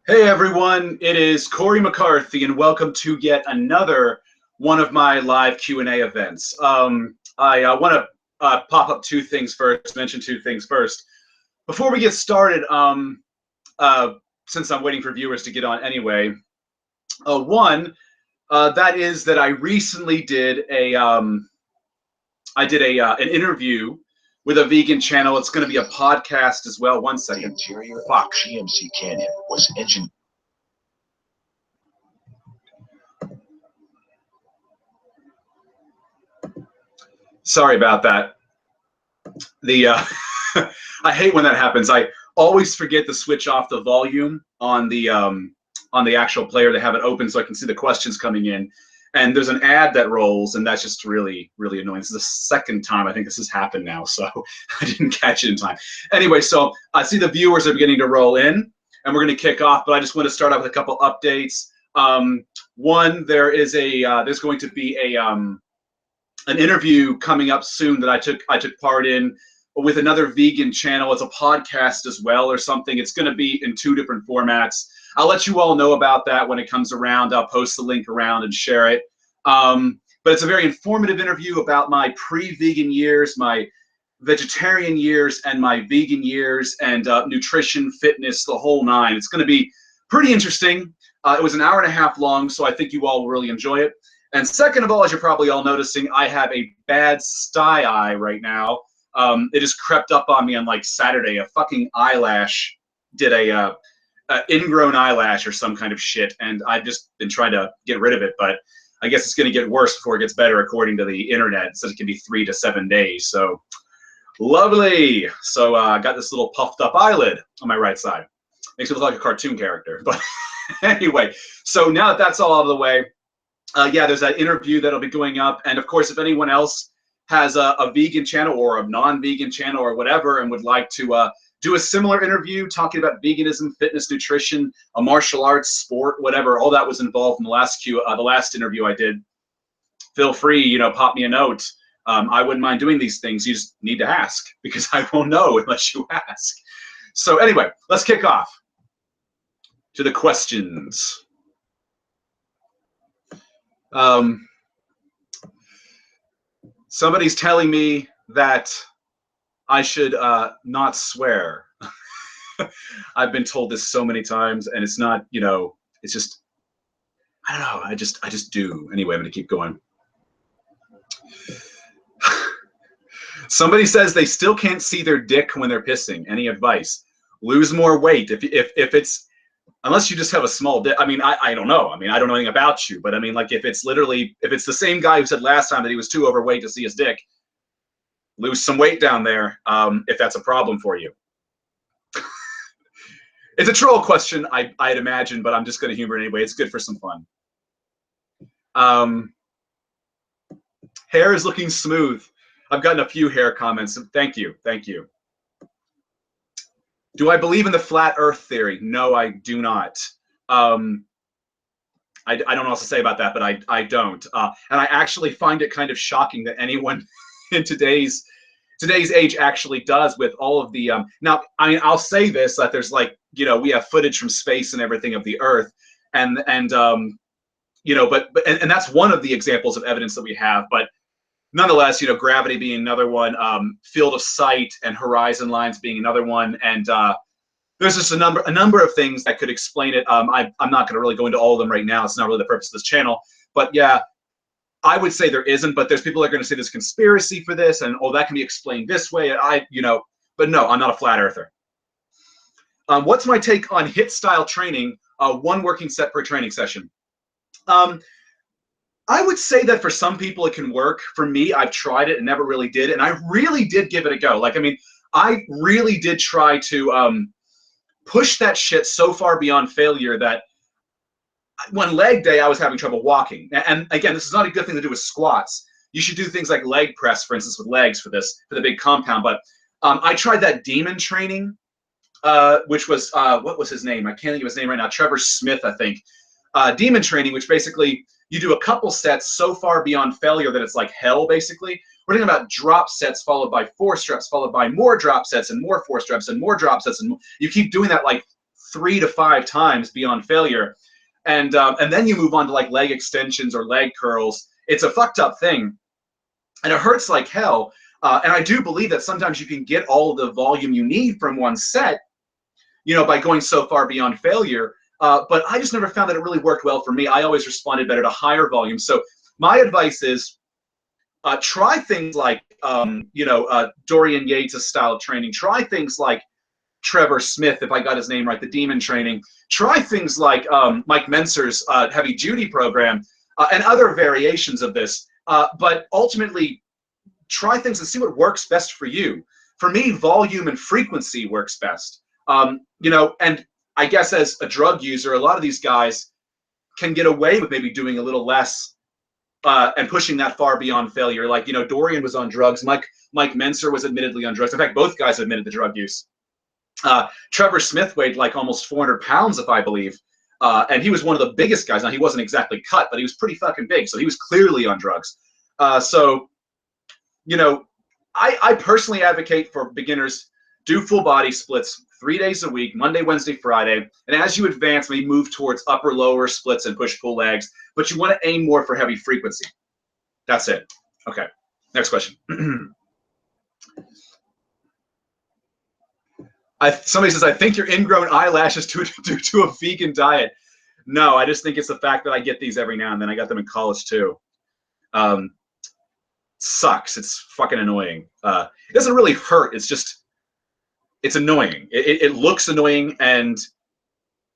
Hey everyone, it is Cory McCarthy, and welcome to yet another one of my live Q&A events. I want to pop up mention two things first. Before we get started, since I'm waiting for viewers to get on anyway, that is that I recently did an interview with a vegan channel. It's going to be a podcast as well. One second. The interior of GMC Canyon was engineered. Sorry about that. I hate when that happens. I always forget to switch off the volume on the actual player to have it open so I can see the questions coming in. And there's an ad that rolls, and that's just really, really annoying. This is the second time I think this has happened now, so I didn't catch it in time. Anyway, so I see the viewers are beginning to roll in, and we're going to kick off. But I just want to start off with a couple updates. One, there's going to be an interview coming up soon that I took part in with another vegan channel. It's a podcast as well or something. It's going to be in two different formats. I'll let you all know about that when it comes around. I'll post the link around and share it. But it's a very informative interview about my pre-vegan years, my vegetarian years, and my vegan years, and nutrition, fitness, the whole nine. It's going to be pretty interesting. It was an hour and a half long, so I think you all will really enjoy it. And second of all, as you're probably all noticing, I have a bad sty eye right now. It just crept up on me on like Saturday. A fucking eyelash did a ingrown eyelash or some kind of shit, and I've just been trying to get rid of it, but I guess it's going to get worse before it gets better according to the internet. It says it can be 3 to 7 days. So lovely. So I got this little puffed up eyelid on my right side. Makes me look like a cartoon character. But anyway, so now that that's all out of the way, yeah, there's that interview that'll be going up. And of course, if anyone else has a vegan channel or a non-vegan channel or whatever and would like to do a similar interview talking about veganism, fitness, nutrition, a martial arts, sport, whatever, all that was involved in the last interview I did, feel free, pop me a note. I wouldn't mind doing these things. You just need to ask, because I won't know unless you ask. So anyway, let's kick off to the questions. Somebody's telling me that I should not swear. I've been told this so many times, and it's not, it's just, I don't know. I just do. Anyway, I'm going to keep going. Somebody says they still can't see their dick when they're pissing. Any advice? Lose more weight. If it's, unless you just have a small dick. I mean, I don't know. I mean, I don't know anything about you, but I mean, like, if it's the same guy who said last time that he was too overweight to see his dick, lose some weight down there, if that's a problem for you. It's a troll question, I'd imagine, but I'm just going to humor it anyway. It's good for some fun. Hair is looking smooth. I've gotten a few hair comments. Thank you. Thank you. Do I believe in the flat earth theory? No, I do not. I don't know what else to say about that, but I don't. And I actually find it kind of shocking that anyone in today's age actually does, with all of the now, I mean, I'll say this, that there's like, we have footage from space and everything of the earth, and that's one of the examples of evidence that we have. But nonetheless, gravity being another one, field of sight and horizon lines being another one, and there's just a number of things that could explain it. I'm not going to really go into all of them right now. It's not really the purpose of this channel. But yeah, I would say there isn't. But there's people that are going to say there's conspiracy for this, and that can be explained this way. But no, I'm not a flat earther. What's my take on HIIT style training? 1 working set per training session. I would say that for some people it can work. For me, I've tried it and never really did, and I really did give it a go. Like, I mean, I really did try to push that shit so far beyond failure that one leg day I was having trouble walking. And again, this is not a good thing to do with squats. You should do things like leg press, for instance, with legs for the big compound. But I tried that demon training, which was what was his name? I can't think of his name right now. Trevor Smith, I think. Demon training, which basically you do a couple sets so far beyond failure that it's like hell, basically. We're talking about drop sets followed by 4 reps, followed by more drop sets and more 4 reps and more drop sets. And you keep doing that like 3 to 5 times beyond failure. And then you move on to like leg extensions or leg curls. It's a fucked up thing. And it hurts like hell. And I do believe that sometimes you can get all of the volume you need from one set, you know, by going so far beyond failure. But I just never found that it really worked well for me. I always responded better to higher volume. So my advice is try things like, you know, Dorian Yates' style of training. Try things like Trevor Smith, if I got his name right, the Demon Training. Try things like Mike Menser's heavy duty program and other variations of this. But ultimately, try things and see what works best for you. For me, volume and frequency works best. You know, and I guess as a drug user, a lot of these guys can get away with maybe doing a little less and pushing that far beyond failure. Like, you know, Dorian was on drugs. Mike Menser was admittedly on drugs. In fact, both guys admitted the drug use. Trevor Smith weighed like almost 400 pounds, if I believe. And he was one of the biggest guys. Now, he wasn't exactly cut, but he was pretty fucking big. So he was clearly on drugs. So, you know, I personally advocate for beginners, do full body splits 3 days a week, Monday, Wednesday, Friday. And as you advance, maybe move towards upper, lower splits and push-pull legs. But you want to aim more for heavy frequency. That's it. Okay. Next question. Somebody says, I think your ingrown eyelashes due to a vegan diet. No, I just think it's the fact that I get these every now and then. I got them in college too. Sucks. It's fucking annoying. It doesn't really hurt. It's just, it's annoying. It looks annoying and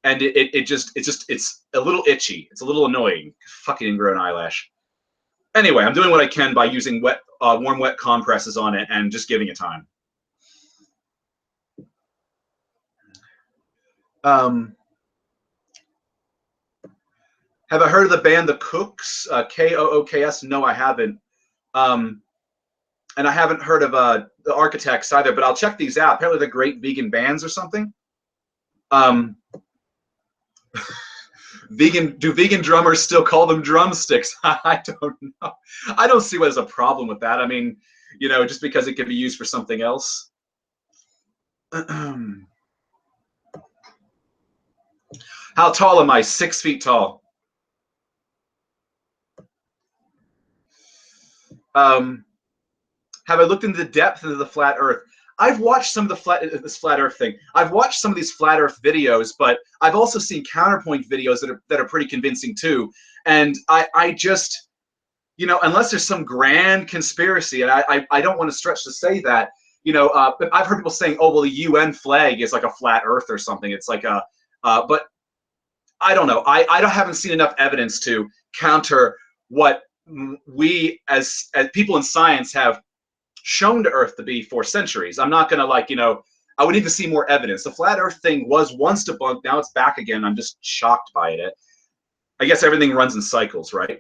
it's a little itchy. It's a little annoying. Fucking ingrown eyelash. Anyway, I'm doing what I can by using warm, wet compresses on it and just giving it time. Have I heard of the band The Kooks? K-O-O-K-S? No, I haven't. And I haven't heard of the Architects either, but I'll check these out. Apparently they're great vegan bands or something. Do vegan drummers still call them drumsticks? I don't know. I don't see what there's a problem with that. I mean, you know, just because it can be used for something else. How tall am I? 6 feet tall. Have I looked into the depth of the flat Earth? I've watched some of this flat Earth thing. I've watched some of these flat Earth videos, but I've also seen counterpoint videos that are pretty convincing too. And I just, you know, unless there's some grand conspiracy, and I don't want to stretch to say that, you know, but I've heard people saying, oh, well, the UN flag is like a flat Earth or something. It's like a, but I don't know. I haven't seen enough evidence to counter what we as people in science have shown to Earth to be for centuries. I'm not going to, like, you know, I would need to see more evidence. The flat Earth thing was once debunked. Now it's back again. I'm just shocked by it. I guess everything runs in cycles, right?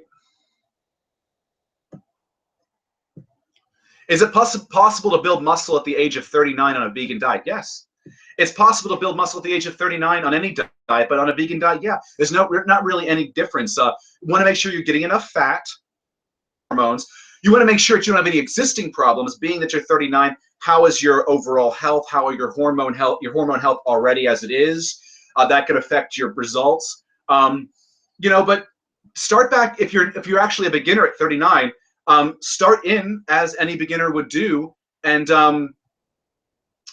Is it possible to build muscle at the age of 39 on a vegan diet? Yes. It's possible to build muscle at the age of 39 on any diet, but on a vegan diet, yeah. There's not really any difference. You want to make sure you're getting enough fat, hormones. You want to make sure that you don't have any existing problems. Being that you're 39, how is your overall health? How are your hormone health? Your hormone health already as it is. That could affect your results. You know, but start back if you're actually a beginner at 39. Start in as any beginner would do. And one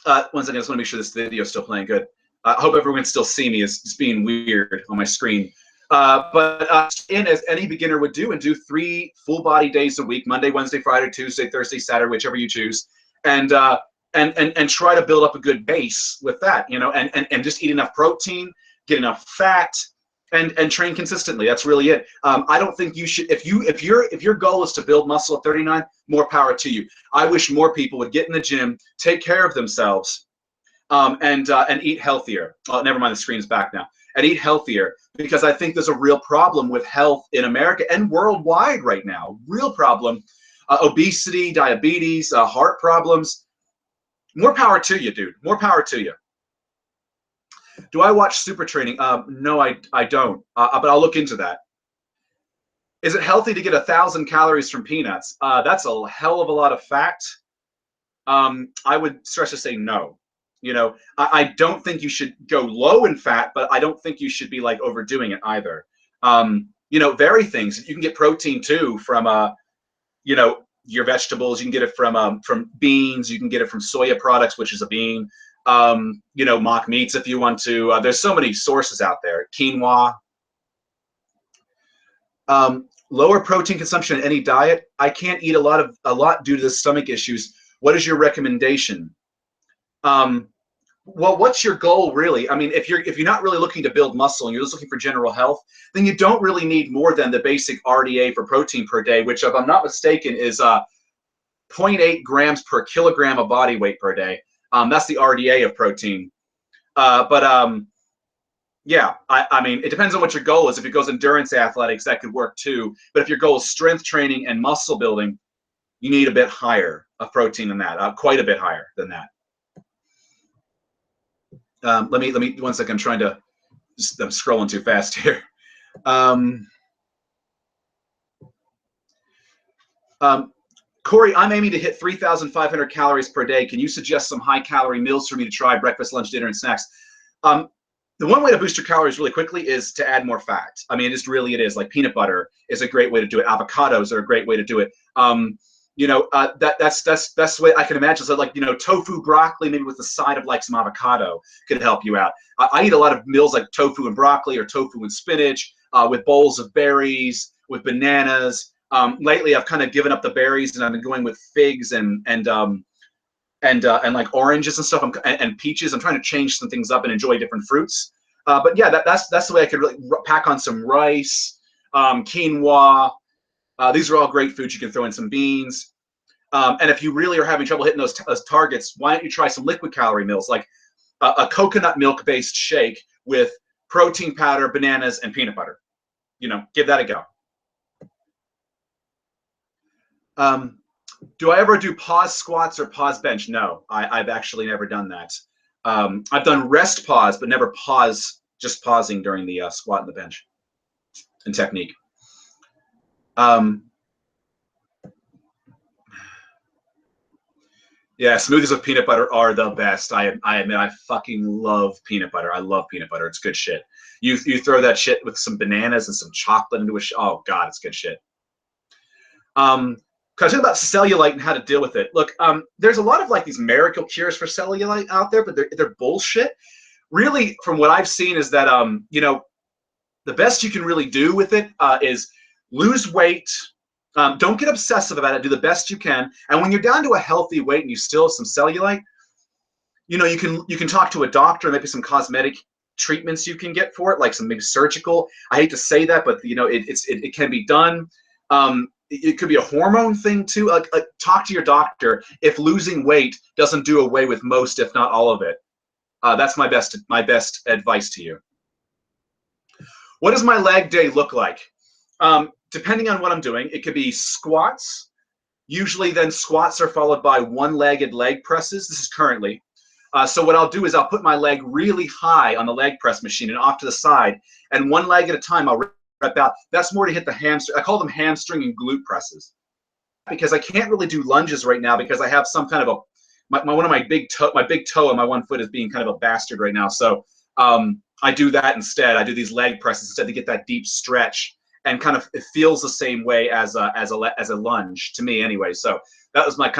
second, I just want to make sure this video is still playing good. I hope everyone can still see me. It's being weird on my screen. But in as any beginner would do, and do 3 full body days a week: Monday, Wednesday, Friday, Tuesday, Thursday, Saturday, whichever you choose, and try to build up a good base with that, you know, and just eat enough protein, get enough fat, and train consistently. That's really it. I don't think you should, if your goal is to build muscle at 39, more power to you. I wish more people would get in the gym, take care of themselves, and eat healthier. Oh, never mind, the screen's back now. And eat healthier, because I think there's a real problem with health in America and worldwide right now. Real problem. Obesity, diabetes, heart problems. More power to you, dude. More power to you. Do I watch Super Training? No, I don't. But I'll look into that. Is it healthy to get 1,000 calories from peanuts? That's a hell of a lot of fat. I would stretch to say no. You know, I don't think you should go low in fat, but I don't think you should be like overdoing it either. You know, vary things. You can get protein too from you know, your vegetables. You can get it from beans. You can get it from soya products, which is a bean. You know, mock meats if you want to. There's so many sources out there. Quinoa. Lower protein consumption in any diet. I can't eat a lot due to the stomach issues. What is your recommendation? Well, what's your goal really? I mean, if you're not really looking to build muscle and you're just looking for general health, then you don't really need more than the basic RDA for protein per day, which, if I'm not mistaken, is 0.8 grams per kilogram of body weight per day. That's the RDA of protein. Yeah, I mean, it depends on what your goal is. If your goal is endurance athletics, that could work too. But if your goal is strength training and muscle building, you need a bit higher of protein than that, quite a bit higher than that. Let me 1 second. I'm trying to. I'm scrolling too fast here. Cory, I'm aiming to hit 3,500 calories per day. Can you suggest some high-calorie meals for me to try? Breakfast, lunch, dinner, and snacks. The one way to boost your calories really quickly is to add more fat. I mean, it is. Like peanut butter is a great way to do it. Avocados are a great way to do it. You know, that's the best way I can imagine. So, like, you know, tofu, broccoli, maybe with the side of like some avocado could help you out. I eat a lot of meals like tofu and broccoli or tofu and spinach with bowls of berries, with bananas. Lately, I've kind of given up the berries and I've been going with figs and like oranges and stuff and peaches. I'm trying to change some things up and enjoy different fruits. But yeah, that's the way I could really pack on some rice, quinoa. These are all great foods. You can throw in some beans. And if you really are having trouble hitting those targets, why don't you try some liquid calorie meals, like a coconut milk-based shake with protein powder, bananas, and peanut butter. You know, give that a go. Do I ever do pause squats or pause bench? No, I've actually never done that. I've done rest pause, but never just pausing during the squat and the bench and technique. Yeah, smoothies with peanut butter are the best. I admit, I fucking love peanut butter. I love peanut butter. It's good shit. You throw that shit with some bananas and some chocolate into a oh god, it's good shit. Because I talk about cellulite and how to deal with it. Look, there's a lot of like these miracle cures for cellulite out there, but they're bullshit. Really, from what I've seen, is that you know, the best you can really do with it is lose weight. Don't get obsessive about it. Do the best you can. And when you're down to a healthy weight and you still have some cellulite, you know, you can talk to a doctor, maybe some cosmetic treatments you can get for it, like some maybe surgical. I hate to say that, but you know, it can be done. It could be a hormone thing too. Talk to your doctor if losing weight doesn't do away with most, if not all of it. That's my best advice to you. What does my leg day look like? Depending on what I'm doing, it could be squats. Usually then squats are followed by one-legged leg presses. This is currently. So what I'll do is I'll put my leg really high on the leg press machine and off to the side, and one leg at a time I'll rep out. That's more to hit the hamstring. I call them hamstring and glute presses, because I can't really do lunges right now because I have some kind of one of my big toe on my one foot is being kind of a bastard right now. So I do that instead. I do these leg presses instead to get that deep stretch. And kind of, it feels the same way as a lunge to me anyway. So that was my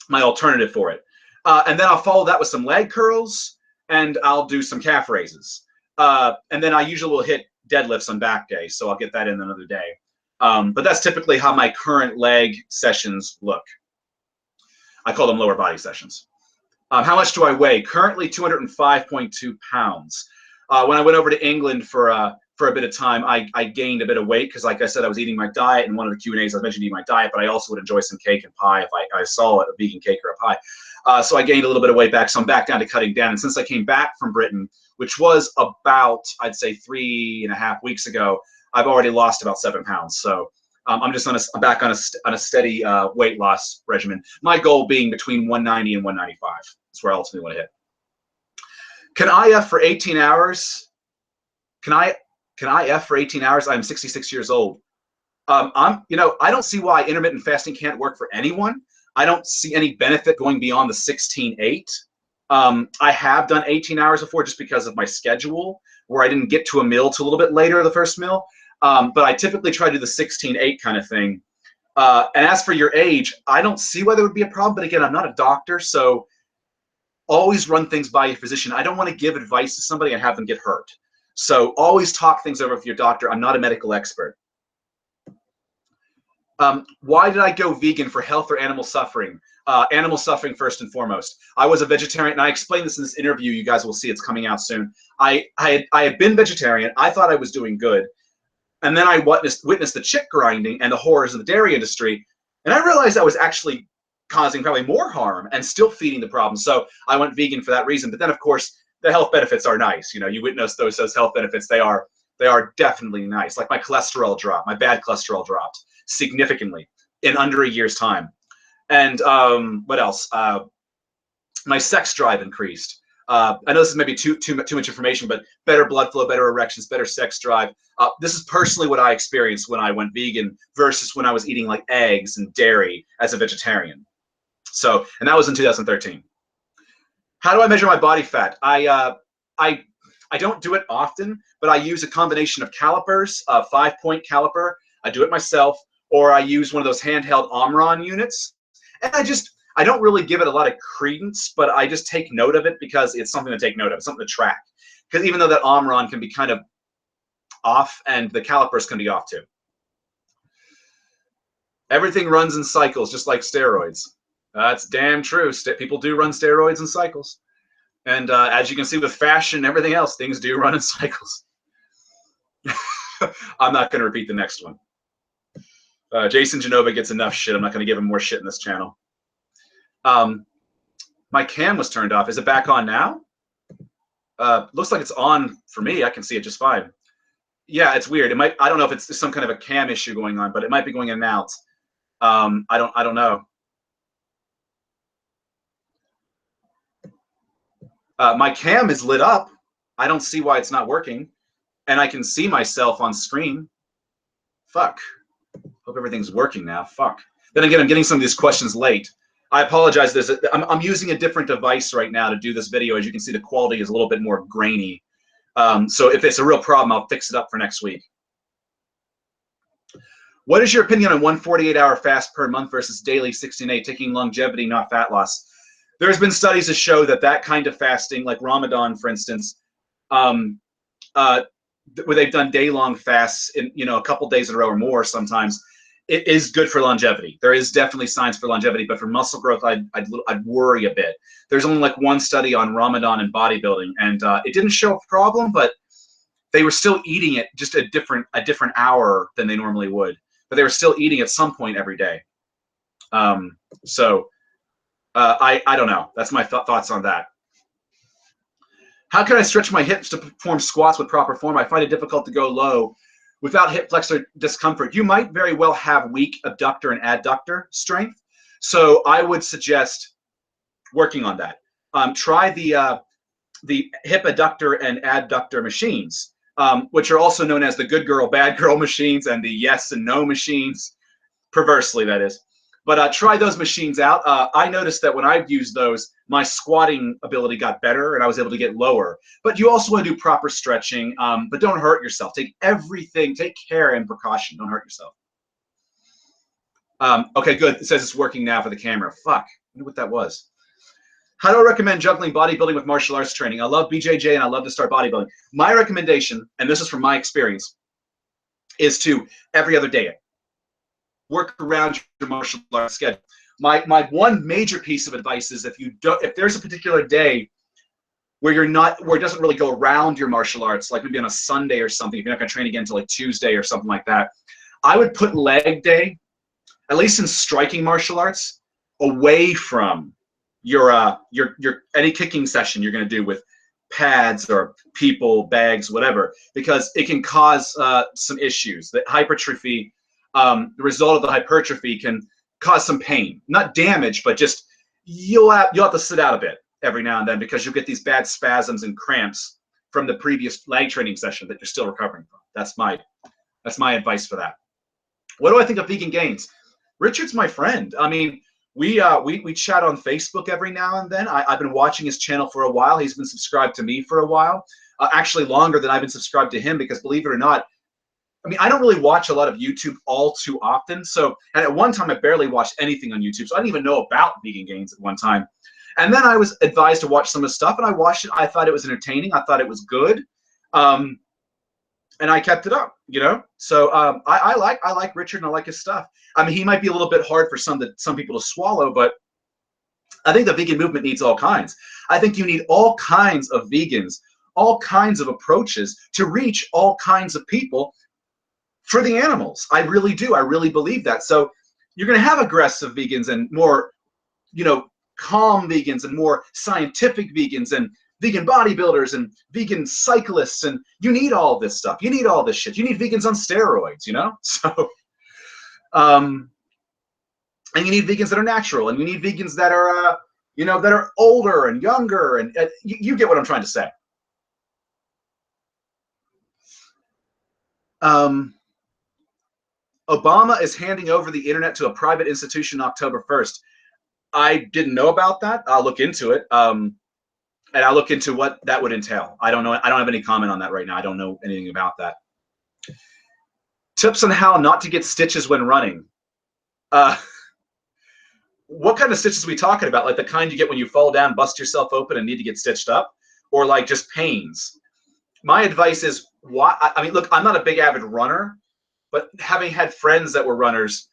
my alternative for it. And then I'll follow that with some leg curls, and I'll do some calf raises. And then I usually will hit deadlifts on back day, so I'll get that in another day. But that's typically how my current leg sessions look. I call them lower body sessions. How much do I weigh? Currently 205.2 pounds. When I went over to England for a bit of time, I gained a bit of weight because, like I said, I was eating my diet. In one of the Q&As, I mentioned eating my diet, but I also would enjoy some cake and pie if I saw a vegan cake or a pie. So I gained a little bit of weight back, so I'm back down to cutting down. And since I came back from Britain, which was about, I'd say 3.5 weeks ago, I've already lost about 7 pounds. So I'm just back on a steady weight loss regimen. My goal being between 190 and 195. That's where I ultimately want to hit. Can I F for 18 hours? Can I F for 18 hours? I'm 66 years old. You know, I don't see why intermittent fasting can't work for anyone. I don't see any benefit going beyond the 16/8. I have done 18 hours before just because of my schedule, where I didn't get to a meal till a little bit later, the first meal. But I typically try to do the 16-8 kind of thing. And as for your age, I don't see why there would be a problem. But again, I'm not a doctor, so always run things by your physician. I don't want to give advice to somebody and have them get hurt. So always talk things over with your doctor. I'm not a medical expert. Why did I go vegan, for health or animal suffering? Animal suffering first and foremost. I was a vegetarian, and I explained this in this interview. You guys will see, it's coming out soon. I had been vegetarian. I thought I was doing good. And then I witnessed the chick grinding and the horrors of the dairy industry. And I realized I was actually causing probably more harm and still feeding the problem. So I went vegan for that reason. But then, of course, the health benefits are nice. You know, you witness those health benefits. They are definitely nice. Like my cholesterol dropped. My bad cholesterol dropped significantly in under a year's time. And what else? My sex drive increased. I know this is maybe too much information, but better blood flow, better erections, better sex drive. This is personally what I experienced when I went vegan versus when I was eating like eggs and dairy as a vegetarian. So, and that was in 2013. How do I measure my body fat? I don't do it often, but I use a combination of calipers, a 5-point caliper. I do it myself, or I use one of those handheld Omron units. And I don't really give it a lot of credence, but I just take note of it because it's something to take note of, something to track. Because even though that Omron can be kind of off, and the calipers can be off too. Everything runs in cycles, just like steroids. That's damn true. People do run steroids in cycles. And as you can see with fashion and everything else, things do run in cycles. I'm not going to repeat the next one. Jason Genova gets enough shit. I'm not going to give him more shit in this channel. My cam was turned off. Is it back on now? Looks like it's on for me. I can see it just fine. Yeah, it's weird. It might. I don't know if it's some kind of a cam issue going on, but it might be going in and out. I don't know. My cam is lit up. I don't see why it's not working, and I can see myself on screen. Fuck. Hope everything's working now. Fuck. Then again, I'm getting some of these questions late. I apologize. I'm using a different device right now to do this video. As you can see, the quality is a little bit more grainy. So if it's a real problem, I'll fix it up for next week. What is your opinion on 148-hour fast per month versus daily 16-8, taking longevity, not fat loss? There's been studies to show that kind of fasting, like Ramadan, for instance, where they've done day-long fasts in a couple days in a row or more sometimes, it is good for longevity. There is definitely science for longevity, but for muscle growth, I'd worry a bit. There's only like one study on Ramadan and bodybuilding, and it didn't show a problem, but they were still eating it just a different hour than they normally would. But they were still eating at some point every day. I don't know. That's my thoughts on that. How can I stretch my hips to perform squats with proper form? I find it difficult to go low without hip flexor discomfort. You might very well have weak abductor and adductor strength. So I would suggest working on that. Try the hip adductor and adductor machines, which are also known as the good girl, bad girl machines and the yes and no machines, perversely that is. But try those machines out. I noticed that when I've used those, my squatting ability got better and I was able to get lower. But you also want to do proper stretching, but don't hurt yourself. Take care and precaution. Don't hurt yourself. Okay, good. It says it's working now for the camera. Fuck. I wonder what that was. How do I recommend juggling bodybuilding with martial arts training? I love BJJ and I love to start bodybuilding. My recommendation, and this is from my experience, is to every other day it. Work around your martial arts schedule. My one major piece of advice is if there's a particular day where it doesn't really go around your martial arts, like maybe on a Sunday or something, if you're not going to train again until like Tuesday or something like that, I would put leg day, at least in striking martial arts, away from your any kicking session you're going to do with pads or people, bags, whatever, because it can cause some issues. The hypertrophy. The result of the hypertrophy can cause some pain, not damage, but just you'll have to sit out a bit every now and then because you'll get these bad spasms and cramps from the previous leg training session that you're still recovering from. That's my advice for that. What do I think of vegan gains? Richard's my friend. I mean, We chat on Facebook every now and then. I've been watching his channel for a while. He's been subscribed to me for a while, actually longer than I've been subscribed to him, because believe it or not, I mean, I don't really watch a lot of YouTube all too often. So, and at one time I barely watched anything on YouTube. So I didn't even know about Vegan Gains at one time. And then I was advised to watch some of the stuff, and I watched it. I thought it was entertaining. I thought it was good. And I kept it up, you know. So I like Richard, and I like his stuff. I mean, he might be a little bit hard for some people to swallow, but I think the vegan movement needs all kinds. I think you need all kinds of vegans, all kinds of approaches to reach all kinds of people for the animals. I really do. I really believe that. So you're going to have aggressive vegans and more, you know, calm vegans and more scientific vegans and vegan bodybuilders and vegan cyclists, and you need all this stuff. You need all this shit. You need vegans on steroids, you know? So, and you need vegans that are natural, and you need vegans that are, you know, that are older and younger, and you get what I'm trying to say. Obama is handing over the internet to a private institution October 1st. I didn't know about that. I'll look into it. And I'll look into what that would entail. I don't know. I don't have any comment on that right now. I don't know anything about that. Tips on how not to get stitches when running. What kind of stitches are we talking about? Like the kind you get when you fall down, bust yourself open, and need to get stitched up? Or like just pains? My advice is, I mean, look, I'm not a big avid runner, but having had friends that were runners,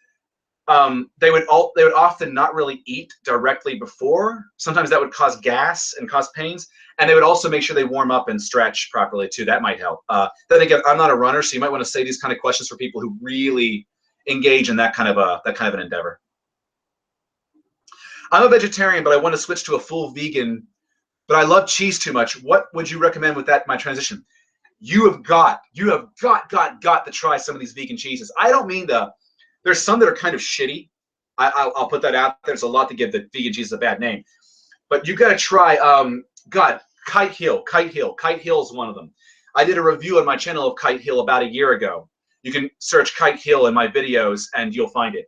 they would often not really eat directly before. Sometimes that would cause gas and cause pains, and they would also make sure they warm up and stretch properly too. That might help. Then again, I'm not a runner, so you might want to say these kind of questions for people who really engage in that kind of an endeavor. I'm a vegetarian, but I want to switch to a full vegan, but I love cheese too much. What would you recommend with that, my transition? You have got to try some of these vegan cheeses. I don't mean there's some that are kind of shitty. I'll put that out. There's a lot to give the vegan cheese a bad name, but you got to try. Kite Hill. Kite Hill is one of them. I did a review on my channel of Kite Hill about a year ago. You can search Kite Hill in my videos and you'll find it.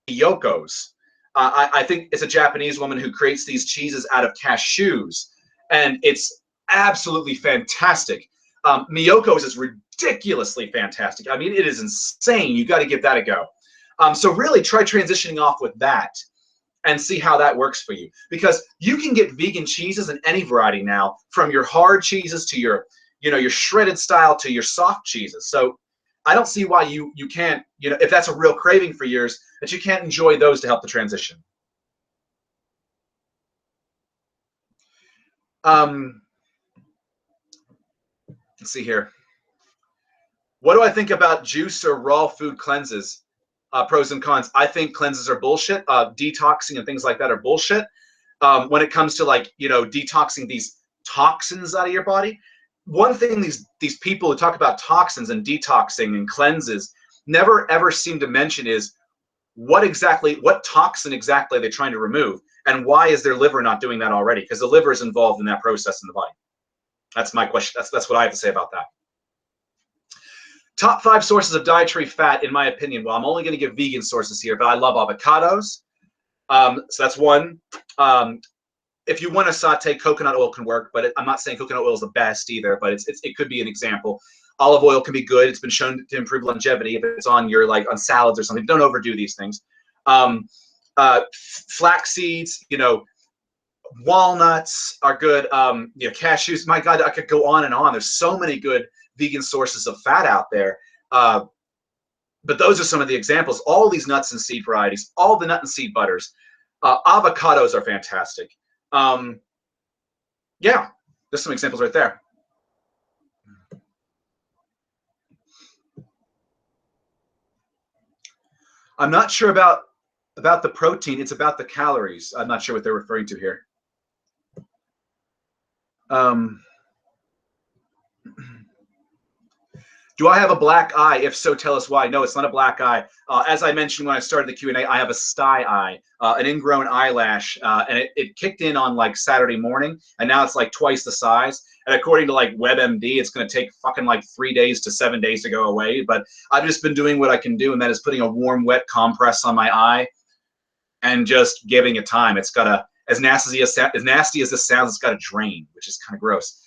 Yoko's. I think it's a Japanese woman who creates these cheeses out of cashews, and it's absolutely fantastic. Miyoko's is ridiculously fantastic. I mean, it is insane. You got to give that a go. So really try transitioning off with that and see how that works for you, because you can get vegan cheeses in any variety now, from your hard cheeses to your, you know, your shredded style to your soft cheeses. So I don't see why you can't, you know, if that's a real craving for yours, that you can't enjoy those to help the transition. Let's see here. What do I think about juice or raw food cleanses? Pros and cons. I think cleanses are bullshit. Detoxing and things like that are bullshit. When it comes to, like, you know, detoxing these toxins out of your body, one thing these people who talk about toxins and detoxing and cleanses never ever seem to mention is what toxin exactly they're trying to remove, and why is their liver not doing that already? Because the liver is involved in that process in the body. That's my question. That's what I have to say about that. Top 5 sources of dietary fat, in my opinion. Well, I'm only going to give vegan sources here, but I love avocados. So that's one. If you want to saute, coconut oil can work, but I'm not saying coconut oil is the best either, but it could be an example. Olive oil can be good. It's been shown to improve longevity if it's on your, like, on salads or something. Don't overdo these things. Flax seeds, you know, walnuts are good. You know, cashews. My God, I could go on and on. There's so many good vegan sources of fat out there. But those are some of the examples. All these nuts and seed varieties, all the nut and seed butters. Avocados are fantastic. Yeah, there's some examples right there. I'm not sure about the protein. It's about the calories. I'm not sure what they're referring to here. Do I have a black eye? If so, tell us why. No, it's not a black eye. As I mentioned when I started the Q&A, I have a sty eye, an ingrown eyelash, and it kicked in on, like, Saturday morning, and now it's like twice the size. And according to, like, WebMD, it's going to take fucking like 3 days to 7 days to go away. But I've just been doing what I can do, and that is putting a warm, wet compress on my eye and just giving it time. It's got as nasty as this sounds, it's got a drain, which is kind of gross.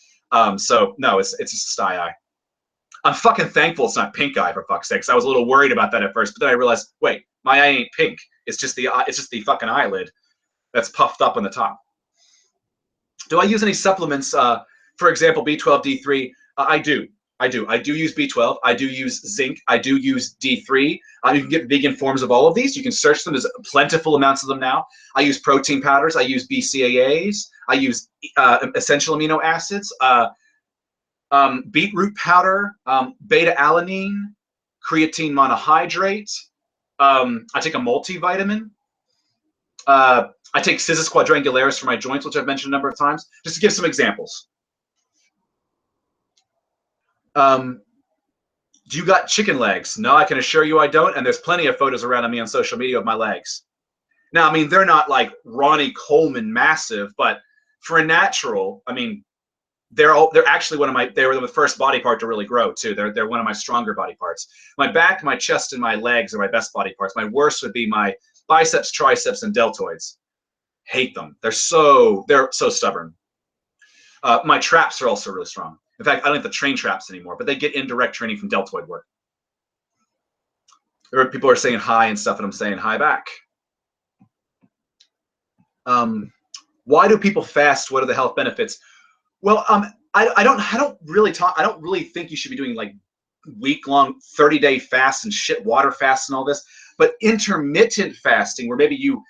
So no, it's just a sty eye. I'm fucking thankful it's not pink eye, for fuck's sake. I was a little worried about that at first, but then I realized, wait, my eye ain't pink. It's just the fucking eyelid that's puffed up on the top. Do I use any supplements? For example, B12, D3. I do. I do use B12. I do use zinc. I do use D3. You can get vegan forms of all of these. You can search them. There's plentiful amounts of them now. I use protein powders. I use BCAAs. I use essential amino acids. Beetroot powder, beta-alanine, creatine monohydrate. I take a multivitamin. I take Cissus quadrangularis for my joints, which I've mentioned a number of times, just to give some examples. Do you got chicken legs? No, I can assure you I don't, and there's plenty of photos around of me on social media of my legs. Now, I mean, they're not like Ronnie Coleman massive, but for a natural, I mean, they're actually they were the first body part to really grow too. They're one of my stronger body parts. My back, my chest, and my legs are my best body parts. My worst would be my biceps, triceps, and deltoids. Hate them. They're so stubborn. My traps are also really strong. In fact, I don't have to train traps anymore, but they get indirect training from deltoid work. There are people who are saying hi and stuff, and I'm saying hi back. Why do people fast? What are the health benefits? Well, I don't really think you should be doing like week-long 30-day fasts and shit, water fasts and all this, but intermittent fasting, where maybe you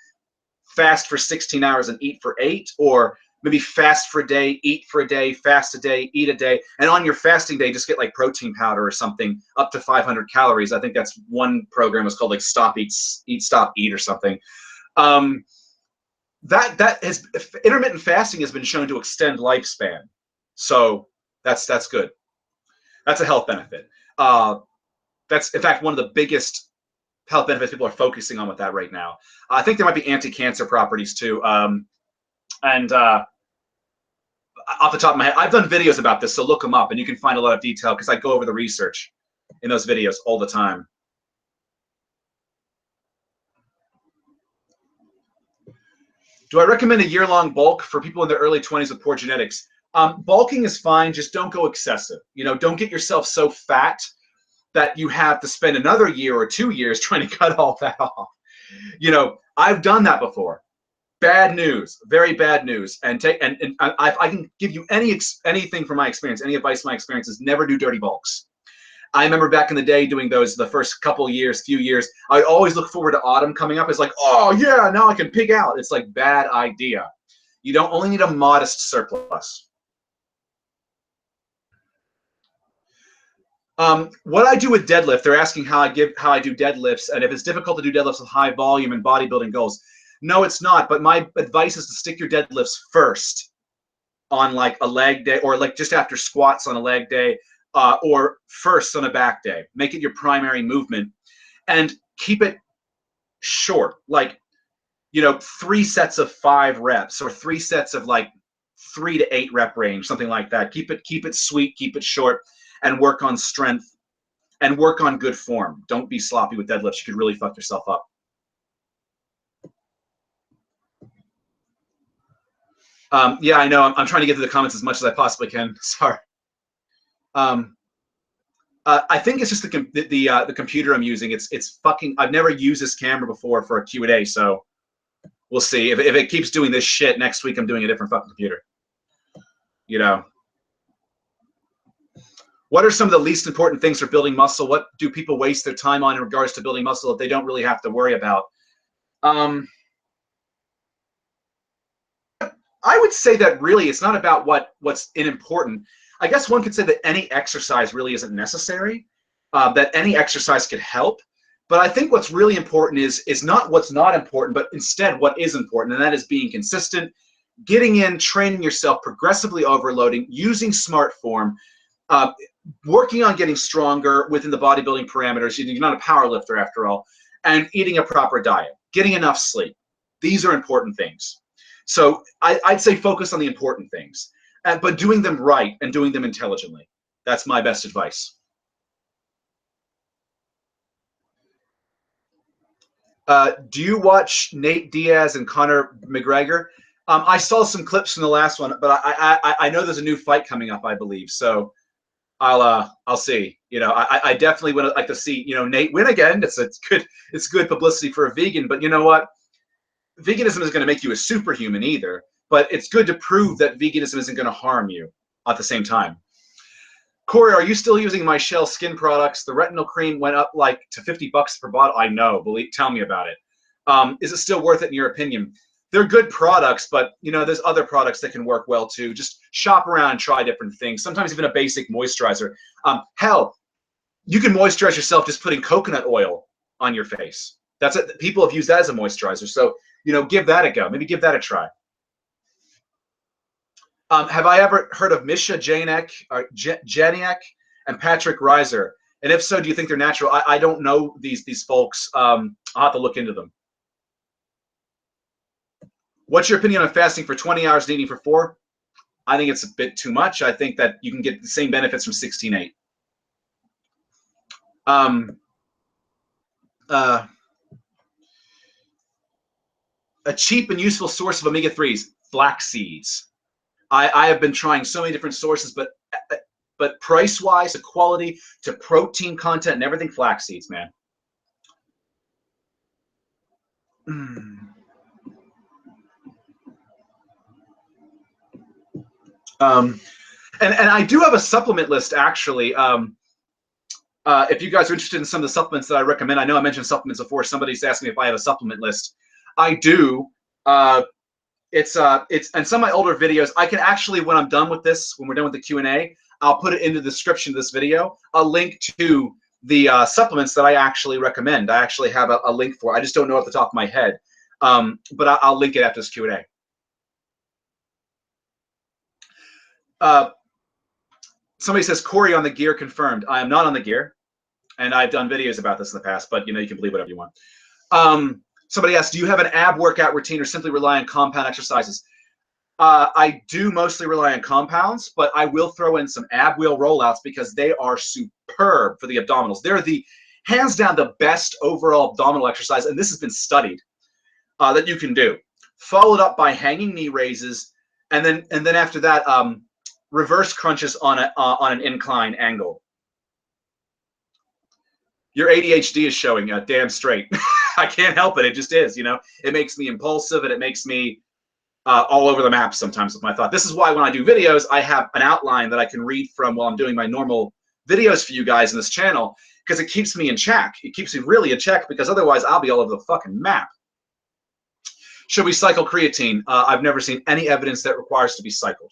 fast for 16 hours and eat for 8, or maybe fast for a day, eat for a day, fast a day, eat a day, and on your fasting day, just get like protein powder or something up to 500 calories. I think that's one program. It's called like Stop Eat, Stop Eat or something. Intermittent fasting has been shown to extend lifespan, so that's good. That's a health benefit. That's in fact one of the biggest health benefits people are focusing on with that right now. I think there might be anti-cancer properties too. And off the top of my head, I've done videos about this, so look them up, and you can find a lot of detail because I go over the research in those videos all the time. Do I recommend a year-long bulk for people in their early 20s with poor genetics? Bulking is fine, just don't go excessive. You know, don't get yourself so fat that you have to spend another year or 2 years trying to cut all that off. You know, I've done that before. Bad news, very bad news. And I can give you anything from my experience, any advice from my experience is never do dirty bulks. I remember back in the day doing those the first few years. I'd always look forward to autumn coming up. It's like, oh yeah, now I can pig out. It's like bad idea. You don't only need a modest surplus. What I do with deadlift, they're asking how I do deadlifts, and if it's difficult to do deadlifts with high volume and bodybuilding goals. No, it's not. But my advice is to stick your deadlifts first on like a leg day, or like just after squats on a leg day. Or first on a back day. Make it your primary movement and keep it short, like, you know, 3 sets of 5 reps or 3 sets of like 3 to 8 rep range, something like that. Keep it sweet, keep it short, and work on strength and work on good form. Don't be sloppy with deadlifts. You could really fuck yourself up. Yeah, I know. I'm trying to get to the comments as much as I possibly can. Sorry. I think it's just the computer I'm using. It's fucking. I've never used this camera before for a Q&A, so we'll see. If it keeps doing this shit, next week I'm doing a different fucking computer. You know. What are some of the least important things for building muscle? What do people waste their time on in regards to building muscle that they don't really have to worry about? I would say that really it's not about what's important. I guess one could say that any exercise really isn't necessary, that any exercise could help. But I think what's really important is not what's not important, but instead what is important, and that is being consistent, getting in, training yourself, progressively overloading, using smart form, working on getting stronger within the bodybuilding parameters. You're not a power lifter after all, and eating a proper diet, getting enough sleep. These are important things. So I'd say focus on the important things, but doing them right and doing them intelligently. That's my best advice. Do you watch Nate Diaz and Conor McGregor? I saw some clips from the last one, but I know there's a new fight coming up, I believe. So I'll see. You know, I definitely would like to see, you know, Nate win again. It's good publicity for a vegan, but you know what? Veganism isn't going to make you a superhuman either, but it's good to prove that veganism isn't going to harm you at the same time. Cory, are you still using my Shell skin products? The retinol cream went up like to $50 per bottle. I know. Tell me about it. Is it still worth it in your opinion? They're good products, but you know, there's other products that can work well too. Just shop around and try different things. Sometimes even a basic moisturizer. Hell, you can moisturize yourself just putting coconut oil on your face. That's it. People have used that as a moisturizer. So, you know, give that a go. Maybe give that a try. Have I ever heard of Misha Janiak and Patrick Reiser? And if so, do you think they're natural? I don't know these folks. I'll have to look into them. What's your opinion on fasting for 20 hours and eating for 4? I think it's a bit too much. I think that you can get the same benefits from 16-8. A cheap and useful source of omega-3s, flax seeds. I have been trying so many different sources, but price-wise, the quality to protein content and everything, flax seeds, man. And I do have a supplement list, actually. If you guys are interested in some of the supplements that I recommend, I know I mentioned supplements before. Somebody's asked me if I have a supplement list. I do. It's and some of my older videos, I can actually, when I'm done with this, when we're done with the Q&A, I'll put it in the description of this video, a link to the supplements that I actually recommend. I actually have a link for it. I just don't know off the top of my head. But I'll link it after this Q&A. Somebody says, Cory on the gear confirmed. I am not on the gear, and I've done videos about this in the past, but you know, you can believe whatever you want. Somebody asked, do you have an ab workout routine or simply rely on compound exercises? I do mostly rely on compounds, but I will throw in some ab wheel rollouts because they are superb for the abdominals. They're the hands down the best overall abdominal exercise, and this has been studied, that you can do. Followed up by hanging knee raises, and then after that, reverse crunches on an incline angle. Your ADHD is showing, damn straight. I can't help it. It just is, you know. It makes me impulsive, and it makes me all over the map sometimes with my thought. This is why when I do videos, I have an outline that I can read from while I'm doing my normal videos for you guys in this channel, because it keeps me in check. It keeps me really in check, because otherwise I'll be all over the fucking map. Should we cycle creatine? I've never seen any evidence that requires to be cycled.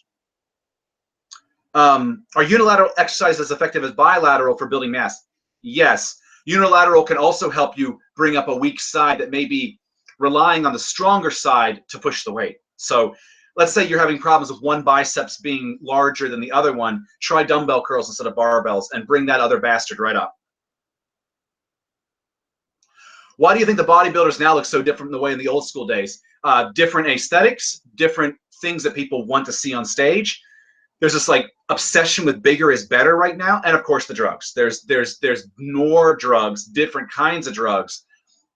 Are unilateral exercises as effective as bilateral for building mass? Yes. Unilateral can also help you bring up a weak side that may be relying on the stronger side to push the weight. So let's say you're having problems with one biceps being larger than the other one. Try dumbbell curls instead of barbells and bring that other bastard right up. Why do you think the bodybuilders now look so different from the way in the old school days? Different aesthetics, different things that people want to see on stage. There's this like obsession with bigger is better right now, and of course the drugs. There's more drugs, different kinds of drugs,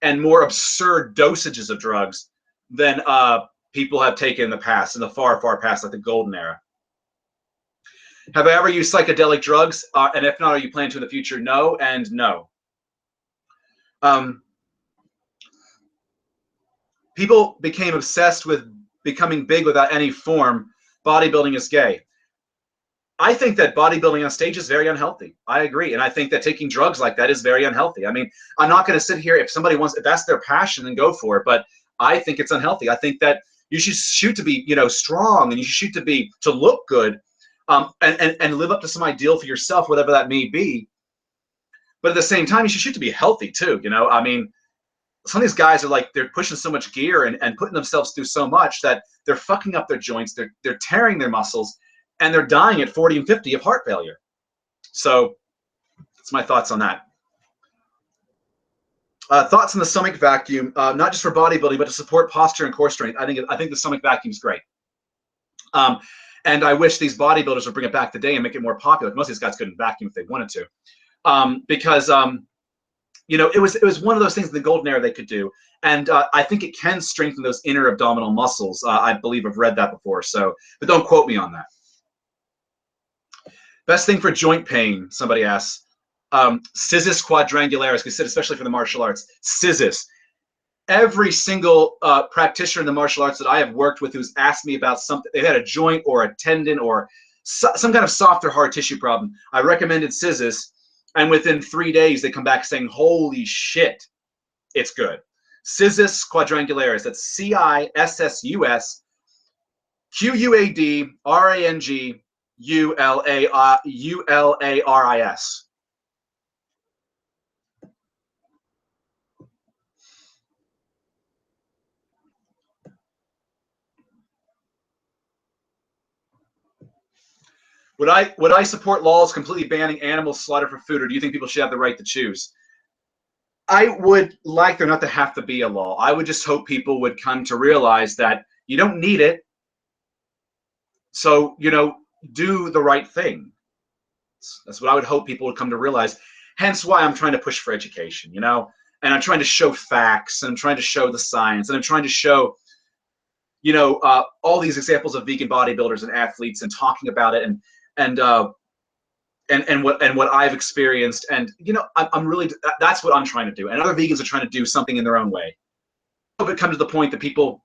and more absurd dosages of drugs than people have taken in the past, in the far, far past, like the golden era. Have I ever used psychedelic drugs? And if not, are you planning to in the future? No and no. People became obsessed with becoming big without any form. Bodybuilding is gay. I think that bodybuilding on stage is very unhealthy. I agree. And I think that taking drugs like that is very unhealthy. I mean, I'm not going to sit here, if somebody wants, if that's their passion, then go for it. But I think it's unhealthy. I think that you should shoot to be, you know, strong, and you should shoot to look good, and live up to some ideal for yourself, whatever that may be. But at the same time, you should shoot to be healthy too. You know, I mean, some of these guys are like, they're pushing so much gear and putting themselves through so much that they're fucking up their joints. They're tearing their muscles. And they're dying at 40 and 50 of heart failure. So that's my thoughts on that. Thoughts on the stomach vacuum, not just for bodybuilding, but to support posture and core strength. I think the stomach vacuum is great. And I wish these bodybuilders would bring it back today and make it more popular. Most of these guys couldn't vacuum if they wanted to. Because You know, it was one of those things in the golden era they could do, and I think it can strengthen those inner abdominal muscles. I believe I've read that before, so but don't quote me on that. Best thing for joint pain, somebody asks. Scissus quadrangularis, we said especially for the martial arts. Scissus. Every single practitioner in the martial arts that I have worked with who's asked me about something, they had a joint or a tendon or some kind of soft or hard tissue problem, I recommended Scissus, and within 3 days they come back saying, holy shit, it's good. Scissus quadrangularis, that's CISSUS QUADRANGULARIS. Would I support laws completely banning animal slaughter for food, or do you think people should have the right to choose? I would like there not to have to be a law. I would just hope people would come to realize that you don't need it. So, you know, do the right thing. That's what I would hope people would come to realize. Hence why I'm trying to push for education, you know, and I'm trying to show facts, and I'm trying to show the science, and I'm trying to show, you know, all these examples of vegan bodybuilders and athletes, and talking about it, and what I've experienced, and you know, I'm really, that's what I'm trying to do, and other vegans are trying to do something in their own way. I hope it comes to the point that people,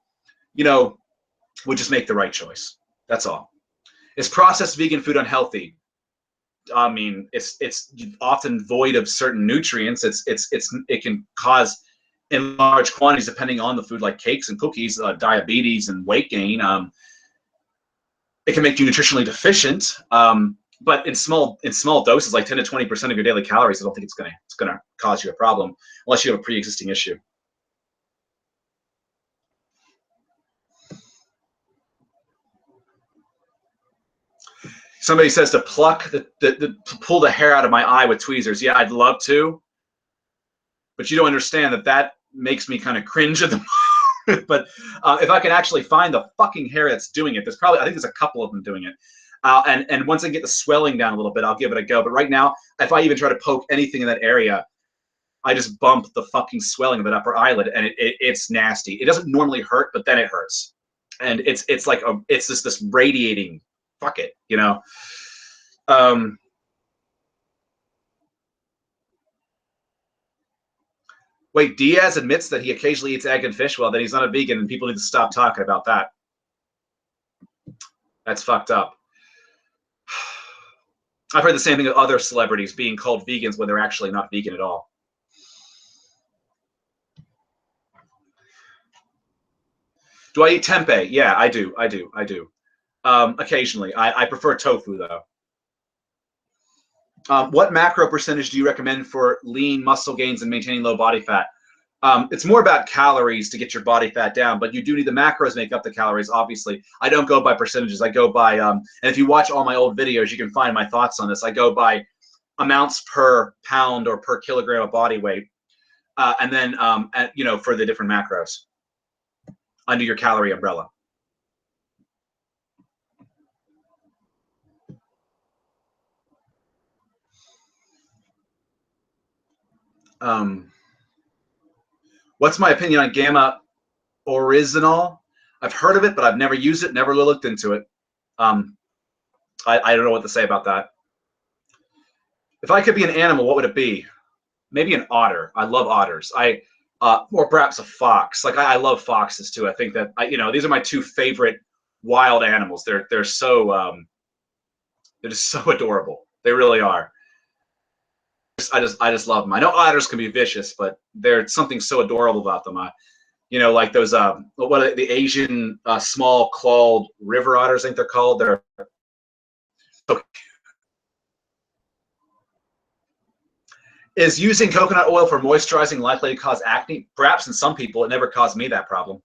you know, would just make the right choice. That's all. Is processed vegan food unhealthy? I mean, it's often void of certain nutrients. It can cause in large quantities, depending on the food, like cakes and cookies, diabetes and weight gain. It can make you nutritionally deficient. But in small doses, like 10 to 20% of your daily calories, I don't think it's gonna cause you a problem unless you have a pre-existing issue. Somebody says to pluck to pull the hair out of my eye with tweezers. Yeah, I'd love to, but you don't understand that makes me kind of cringe at the moment. But if I can actually find the fucking hair that's doing it, I think there's a couple of them doing it. And once I get the swelling down a little bit, I'll give it a go. But right now, if I even try to poke anything in that area, I just bump the fucking swelling of that upper eyelid, and it's nasty. It doesn't normally hurt, but then it hurts, and it's like it's just this radiating. Fuck it, you know. Wait, Diaz admits that he occasionally eats egg and fish. Well, then he's not a vegan, and people need to stop talking about that. That's fucked up. I've heard the same thing of other celebrities being called vegans when they're actually not vegan at all. Do I eat tempeh? Yeah, I do. Occasionally. I prefer tofu, though. What macro percentage do you recommend for lean muscle gains and maintaining low body fat? It's more about calories to get your body fat down, but you do need the macros to make up the calories, obviously. I don't go by percentages. I go by, and if you watch all my old videos, you can find my thoughts on this. I go by amounts per pound or per kilogram of body weight, and then, you know, for the different macros under your calorie umbrella. What's my opinion on gamma oryzanol? I've heard of it, but I've never used it, never looked into it. I don't know what to say about that. If I could be an animal, what would it be? Maybe an otter. I love otters. Or perhaps a fox. Like I love foxes too. I think that you know, these are my two favorite wild animals. They're so they're just so adorable. They really are. I just love them. I know otters can be vicious, but there's something so adorable about them. You know, like those what are the Asian small clawed river otters, I think they're called. They're so. Is using coconut oil for moisturizing likely to cause acne? Perhaps in some people. It never caused me that problem.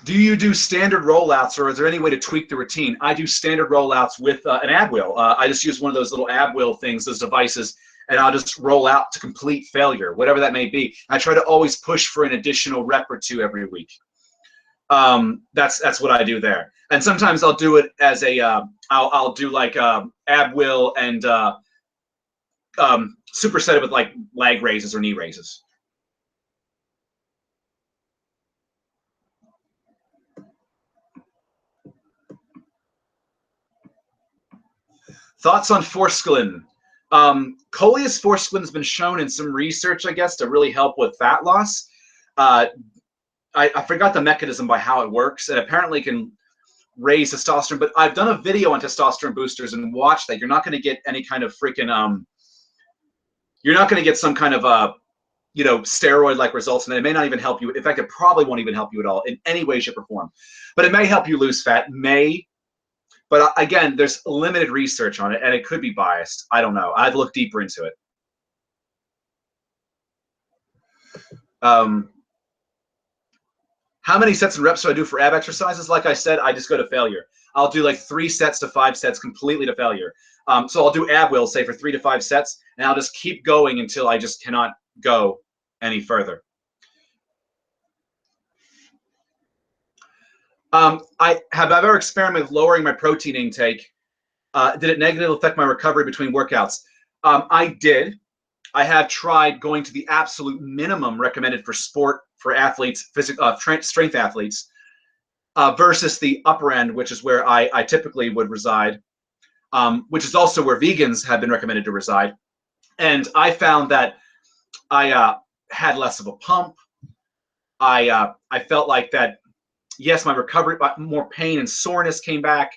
Do you do standard rollouts, or is there any way to tweak the routine? I do standard rollouts with an ab wheel. I just use one of those little ab wheel things, those devices, and I'll just roll out to complete failure, whatever that may be. I try to always push for an additional rep or two every week. That's what I do there. And sometimes I'll do it as a I'll do like ab will and superset it with like leg raises or knee raises. Thoughts on forskolin? Coleus forskolin has been shown in some research, I guess, to really help with fat loss. I forgot the mechanism by how it works, and apparently can raise testosterone. But I've done a video on testosterone boosters and watched that. You're not going to get any kind of freaking you're not going to get some kind of you know, steroid-like results, and it may not even help you. In fact, it probably won't even help you at all in any way, shape, or form. But it may help you lose fat, but again, there's limited research on it, and it could be biased. I don't know. I'd look deeper into it. How many sets and reps do I do for ab exercises? Like I said, I just go to failure. I'll do like 3 sets to 5 sets completely to failure. So I'll do ab will, say, for 3 to 5 sets, and I'll just keep going until I just cannot go any further. I've ever experimented with lowering my protein intake. Did it negatively affect my recovery between workouts? I did. I have tried going to the absolute minimum recommended for sport for athletes, strength athletes, versus the upper end, which is where I typically would reside, which is also where vegans have been recommended to reside. And I found that I had less of a pump. I felt like that, yes, my recovery, but more pain and soreness came back.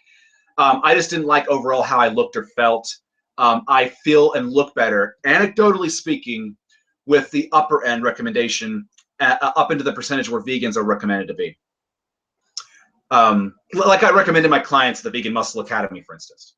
I just didn't like overall how I looked or felt. I feel and look better, anecdotally speaking, with the upper end recommendation up into the percentage where vegans are recommended to be. Like I recommended my clients at the Vegan Muscle Academy, for instance.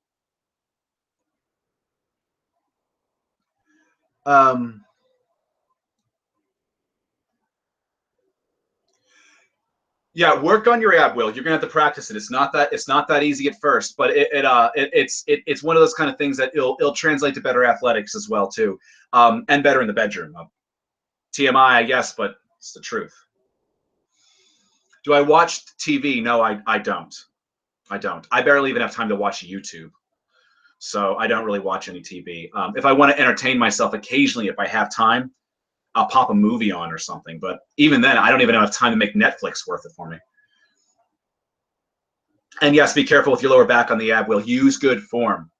Yeah, work on your ab will. You're gonna have to practice it. It's not that easy at first, but it's one of those kind of things that it'll translate to better athletics as well too, and better in the bedroom. TMI, I guess, but it's the truth. Do I watch TV? No, I don't. I don't. I barely even have time to watch YouTube, so I don't really watch any TV. If I want to entertain myself occasionally, if I have time, I'll pop a movie on or something. But even then, I don't even have time to make Netflix worth it for me. And yes, be careful with your lower back on the ab will. Use good form.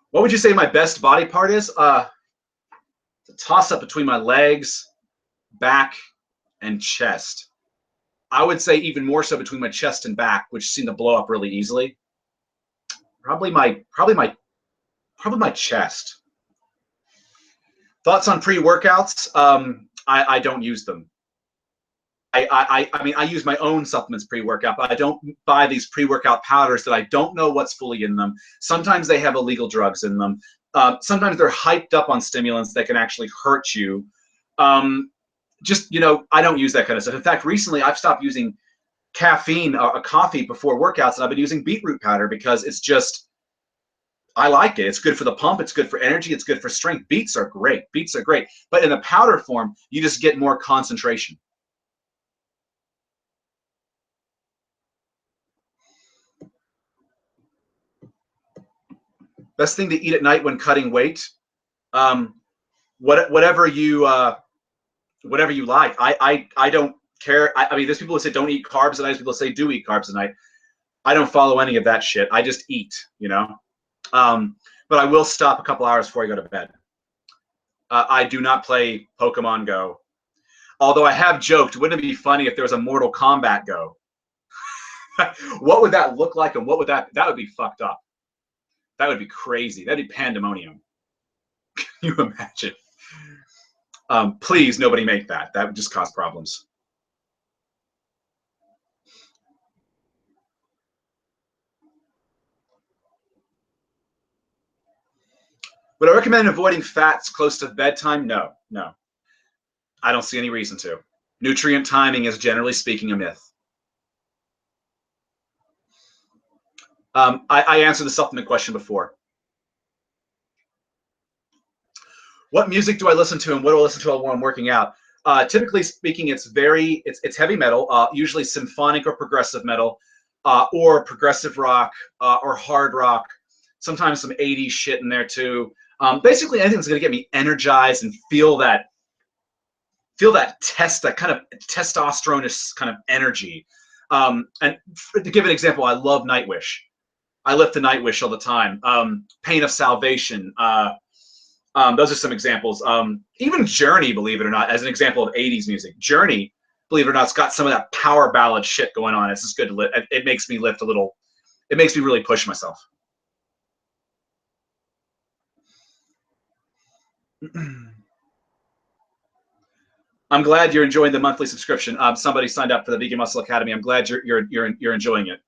What would you say my best body part is? The toss-up between my legs, back, and chest. I would say even more so between my chest and back, which seem to blow up really easily. Probably my chest. Thoughts on pre-workouts? I don't use them. I mean, I use my own supplements pre-workout, but I don't buy these pre-workout powders that I don't know what's fully in them. Sometimes they have illegal drugs in them. Sometimes they're hyped up on stimulants that can actually hurt you. Just, you know, I don't use that kind of stuff. In fact, recently I've stopped using caffeine, coffee before workouts, and I've been using beetroot powder because it's just, I like it. It's good for the pump. It's good for energy. It's good for strength. Beets are great. Beets are great. But in the powder form, you just get more concentration. Best thing to eat at night when cutting weight? Whatever you like. I don't care. I mean, there's people who say don't eat carbs at night. There's people who say do eat carbs at night. I don't follow any of that shit. I just eat, you know. But I will stop a couple hours before I go to bed. I do not play Pokemon Go. Although I have joked, wouldn't it be funny if there was a Mortal Kombat Go? What would that look like, and what would that would be fucked up. That would be crazy. That'd be pandemonium. Can you imagine? Please, nobody make that. That would just cause problems. Would I recommend avoiding fats close to bedtime? No, no. I don't see any reason to. Nutrient timing is, generally speaking, a myth. I answered the supplement question before. What music do I listen to, and what do I listen to while I'm working out? Typically speaking, it's heavy metal, usually symphonic or progressive metal, or progressive rock, or hard rock. Sometimes some 80s shit in there too. Basically anything that's going to get me energized and feel that kind of testosterone kind of energy. And to give an example, I love Nightwish. I lift to Nightwish all the time. Pain of Salvation. Those are some examples. Even Journey, believe it or not, as an example of 80s music. Journey, believe it or not, it's got some of that power ballad shit going on. It's just good to lift. It makes me lift a little. It makes me really push myself. I'm glad you're enjoying the monthly subscription. Somebody signed up for the Vegan Muscle Academy. I'm glad you're enjoying it.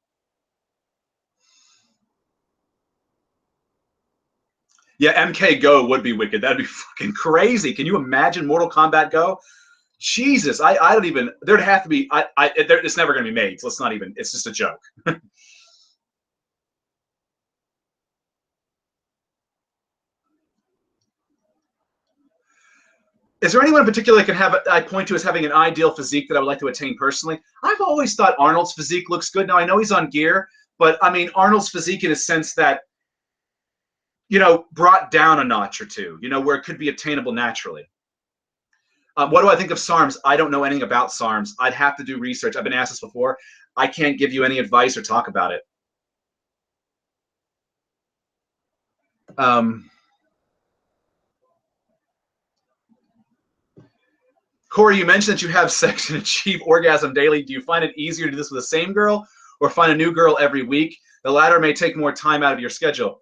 Yeah, MK Go would be wicked. That'd be fucking crazy. Can you imagine Mortal Kombat Go? Jesus, I don't even. There'd have to be. It's never going to be made. So it's not even. It's just a joke. Is there anyone in particular I point to as having an ideal physique that I would like to attain personally? I've always thought Arnold's physique looks good. Now I know he's on gear, but I mean Arnold's physique in a sense that, brought down a notch or two, where it could be obtainable naturally. What do I think of SARMs? I don't know anything about SARMs. I'd have to do research. I've been asked this before. I can't give you any advice or talk about it. Cory, you mentioned that you have sex and achieve orgasm daily. Do you find it easier to do this with the same girl or find a new girl every week? The latter may take more time out of your schedule.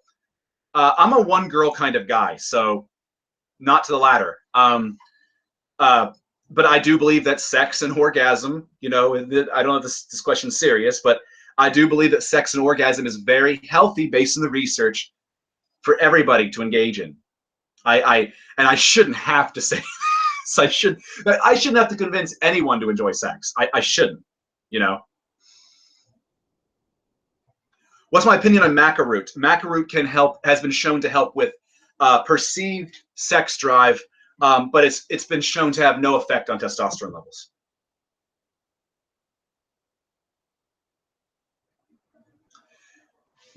I'm a one girl kind of guy, so not to the latter. But I do believe that sex and orgasm, I don't know if this question's serious, but I do believe that sex and orgasm is very healthy based on the research for everybody to engage in. And I shouldn't have to say this. I shouldn't have to convince anyone to enjoy sex. I shouldn't, What's my opinion on maca root? Maca root has been shown to help with perceived sex drive, but it's been shown to have no effect on testosterone levels.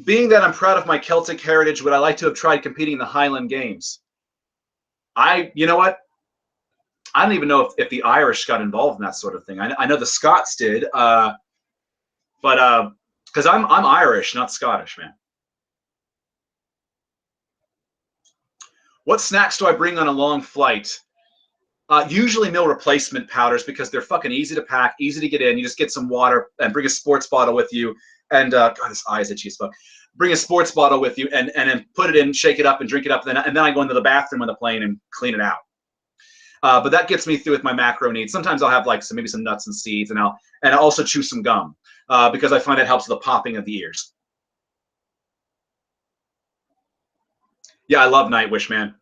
Being that I'm proud of my Celtic heritage, would I like to have tried competing in the Highland Games? You know what? I don't even know if the Irish got involved in that sort of thing. I know the Scots did, but because I'm Irish, not Scottish, man. What snacks do I bring on a long flight? Usually meal replacement powders because they're fucking easy to pack, easy to get in. You just get some water and bring a sports bottle with you. And God, this eye is itchy as fuck. Bring a sports bottle with you and then put it in, shake it up, and drink it up. And then I go into the bathroom on the plane and clean it out. But that gets me through with my macro needs. Sometimes I'll have maybe some nuts and seeds, and I'll also chew some gum because I find it helps with the popping of the ears. Yeah, I love Nightwish, man.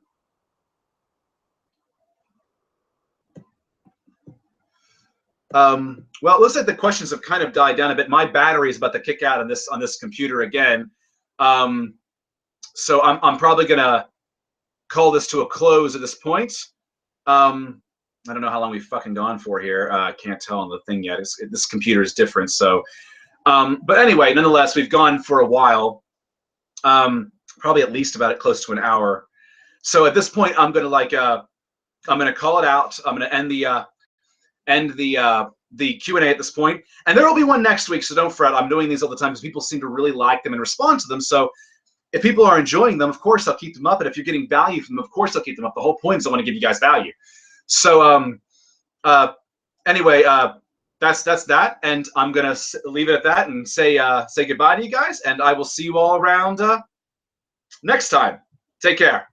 Well, it looks like the questions have kind of died down a bit. My battery is about to kick out on this computer again. So I'm probably gonna call this to a close at this point. I don't know how long we've fucking gone for here. I can't tell on the thing yet. This computer is different. So, but anyway, nonetheless, we've gone for a while. Probably at least about close to an hour. So at this point, I'm gonna call it out. I'm gonna end the Q&A at this point, and there will be one next week. So don't fret. I'm doing these all the time because people seem to really like them and respond to them. So if people are enjoying them, of course I'll keep them up. And if you're getting value from them, of course I'll keep them up. The whole point is I want to give you guys value. So anyway, that's that, and I'm gonna leave it at that and say goodbye to you guys, and I will see you all around next time. Take care.